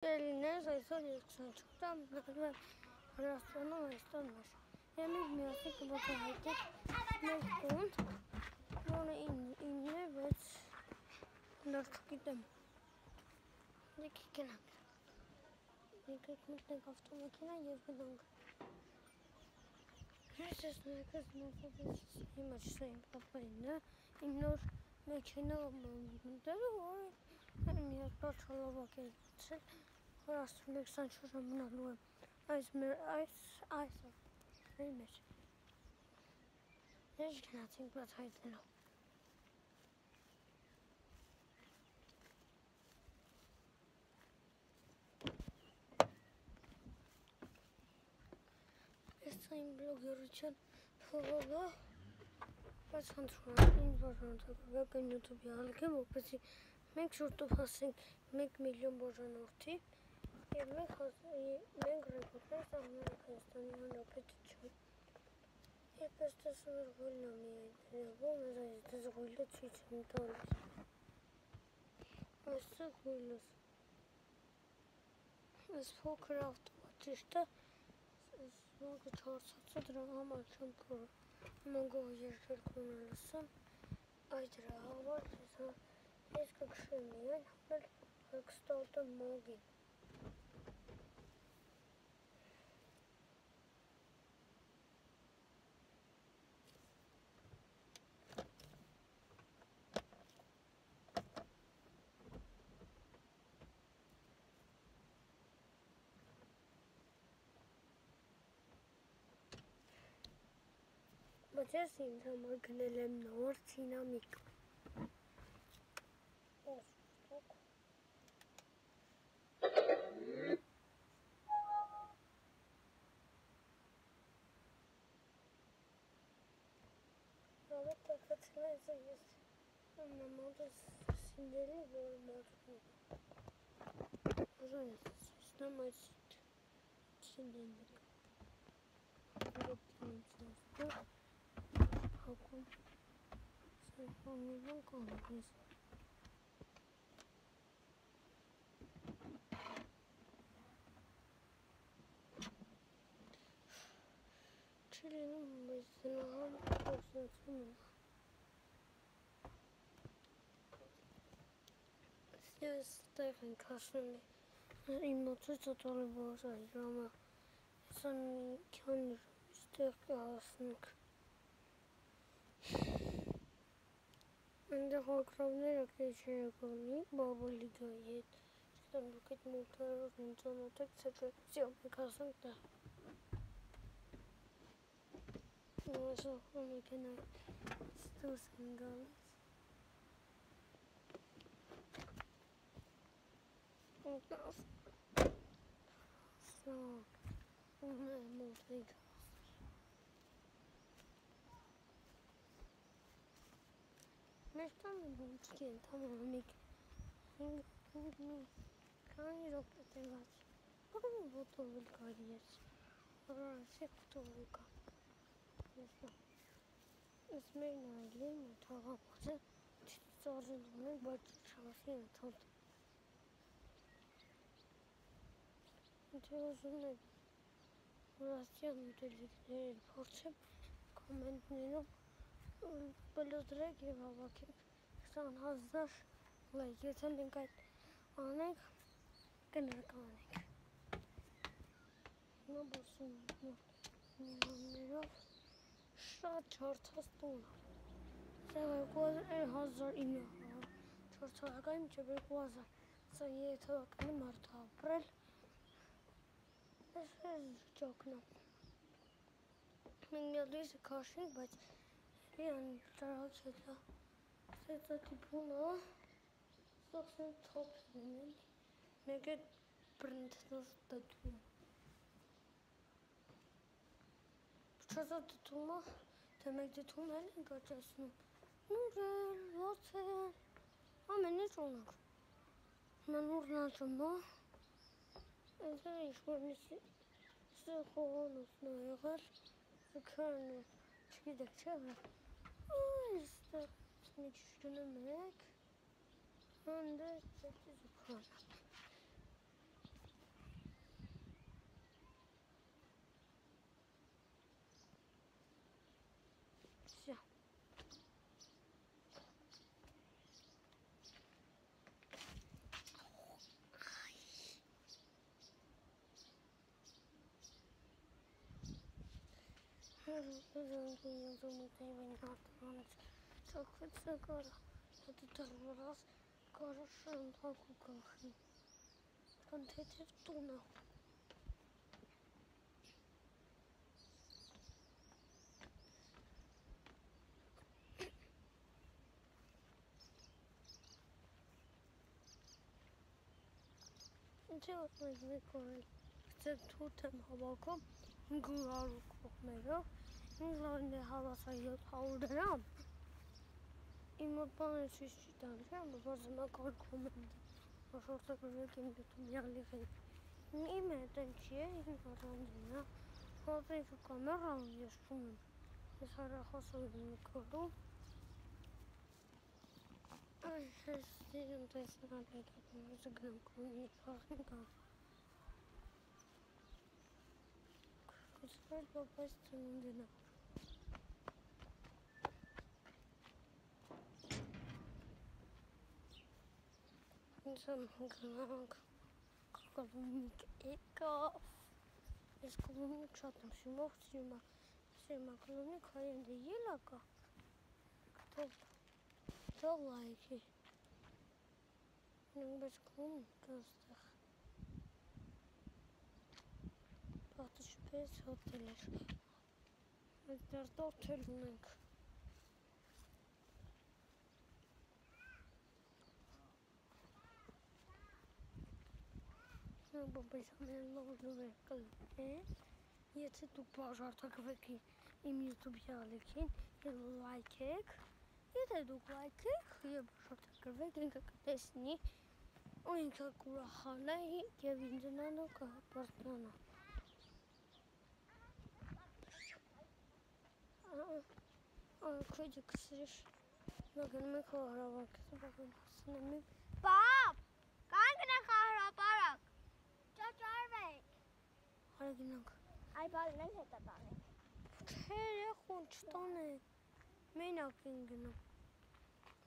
Eline sayısını çoktan bırakıp operasyonu istenmiş. Yemek miyası kıvata haydik. Mezun. Bunu inle ve dört gittim. Deki kenar. Deki ekmekle kafta makine yazmadan. Neyse kızım imaj sayın papayla. İmnur makine olmalıdır. Hem yapar çoğu vakit. Rastlıyım sen çocuğum bunu alıyorum. Ice. Neymiş? Hiç kanatın bataydı. Sayın blogger için havalı ve santralin varanta ve YouTube yağlık mopesi make sure to passing make million borjan orti yemek rekortlar zamları Kazakistan'ın repetition hepsi sınır bulunamıyor bu mesajda zguyla çiçeğin tanrı nasıl guylas Spellcraft işte Много чорсоцоо драма чампур много яркер конолсон айдраа гэсэн эс как шумиен хэл экстолтон моги Բայց ինձ համար գնել եմ նոր ցինամիկ Nawet tak zaczynając jest na modę sindeli, bo mocno może jest na moc sindelik Robiłem coś Hakum Sayfamızdan kalmışız Çilenin başına Boşansın Siz Stephen Kasım'ı İmotuz tutarlı boşayır ama Sen kendi isteklasınık Önce halkravları geçiyor konu Babaligayet İşte buket muhtarı İnsana tek sekretasyon Kasım da Nasıl onu kenar İstiyorsan galis Nasıl Sağ Ona mutluyum Meştan mı bu çıkıyor tamam Kanı yok etmez Bakın bu tavul kariyeri Orası kutuğuka İsmail Ali'nin tavapası Çiçeğinin başı çalışıyor tam Diyorsun Rusya müdürlükleri porçum Komentlerim Belirterek eve bakayım Sen hazır Like dikkat Anek Kenara kanek Ne bulsun Nero Şat çortaston Sen hazır ino Çortasakayım çebek vazar Sayı tabakını Mart April Çok ne Mình đi caution but and tarafta Seta tipuna Soksun topsunun Mega print statum Çaza tutulma Demek tutulmalı kaçasın Nurel, Lotel Ama ne çoğunluk Ben Nurlan'cımda Ezer işbirisi Sıkıonusuna yakar Sıkıonus Çıkıdakça var İşte Şimdi düşünmek Ben de 8 yukarı Թութ եմ հավաքում 500 կողմերով, 500-ը հավասար 700 դրամ։ Իմ մոտ բանը շիշ չի տան, չէ՞, որ զմակարգում եմ աշորդագրվեք իմ յութումյալիղին։ Իմ հետ են չի է, իմ առանձինա, հոտեքը կամերան ես չում եմ, ես հարախոսով եմ նկարում։ Այ, ես դիրում տեսնալ հետապում, ես գնամ կողմի խաղին կան։ Կսպել բապայս ծնունդինա։ Ինձ եմ գնանք կողմիկ եկավ։ Ես կողմիկ շատ եմ շիմով սիրմա կողմիկ հայենդը ելակա։ Թող լայքի։ Նույնպես կողմիկ աստեղ։ Բաղթը շպես հոտել էր։ Մենք դար տորթել ունենք։ Բաբայս ամեն լով էր կլեն, եթե դուք բաժարտակվեք իմ յութուբ ալիքին և լայք եք, եթե դուք լայք եք և բաժարտակվեք, ինքը կտեսնի ու ինքը կուրախանա և ինձնանո կպարտնանա։ Քույջը կսրիշ, նագնում եք հողարավարկեսը բաղում հասնեմ իմ Պապ, կան գնանք հահրապարակ, ճաճարվեք։ Հարը գնանք։ Այ բալն էլ հետը տանենք։ Չէ, երեխուն չտանենք, մենակ են գնում։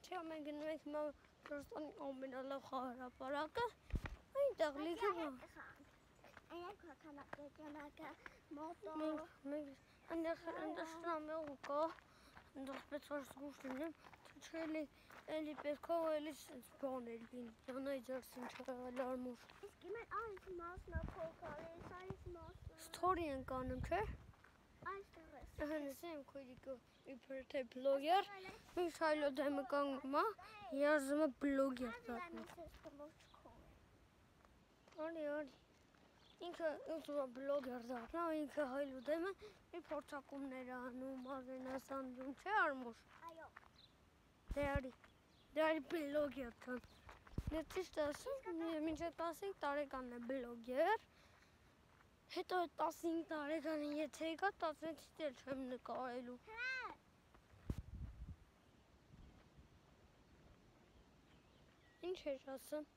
Չէ, մենք գնում ենք հիմա Ռոստանի ամենալավ հահրապարակը, այնտեղ լիքը բան։ Այնեք հականակենակը, մոտո։ Մենք այնտեղ շնամեղու կա, այնտեղ պետք զգուշ լինեմ, թե էլի պետքա էլի սենց բաներ լինի, յանայ ձերսին չալարմուր։ Իսկ իմ են այս մասնը փոքալիս, այս մասնը։ Սթորի ենք անում, չէ։ Այստեղ ես։ Հնսի եմ քույրիկը իբր թե բլոգեր, միշտ հայլո դեմը կանգնում է, երզում է բլոգեր դառնալ։ Արի, ինքը ուզում է բլոգեր դառնալ, ինքը հայլո դեմը մի փորձակումներ անում, ազենասանդում, չէ արմուր։ Այո։ Դե արի բլոգեր տան։ Ես ճիշտ ասում, մինչև 15 տարեկանն է բլոգեր, հետո 15 տարեկանին եթե եկա 16-ից էլ չեմ նկարելու։ Ինչ ես ասում։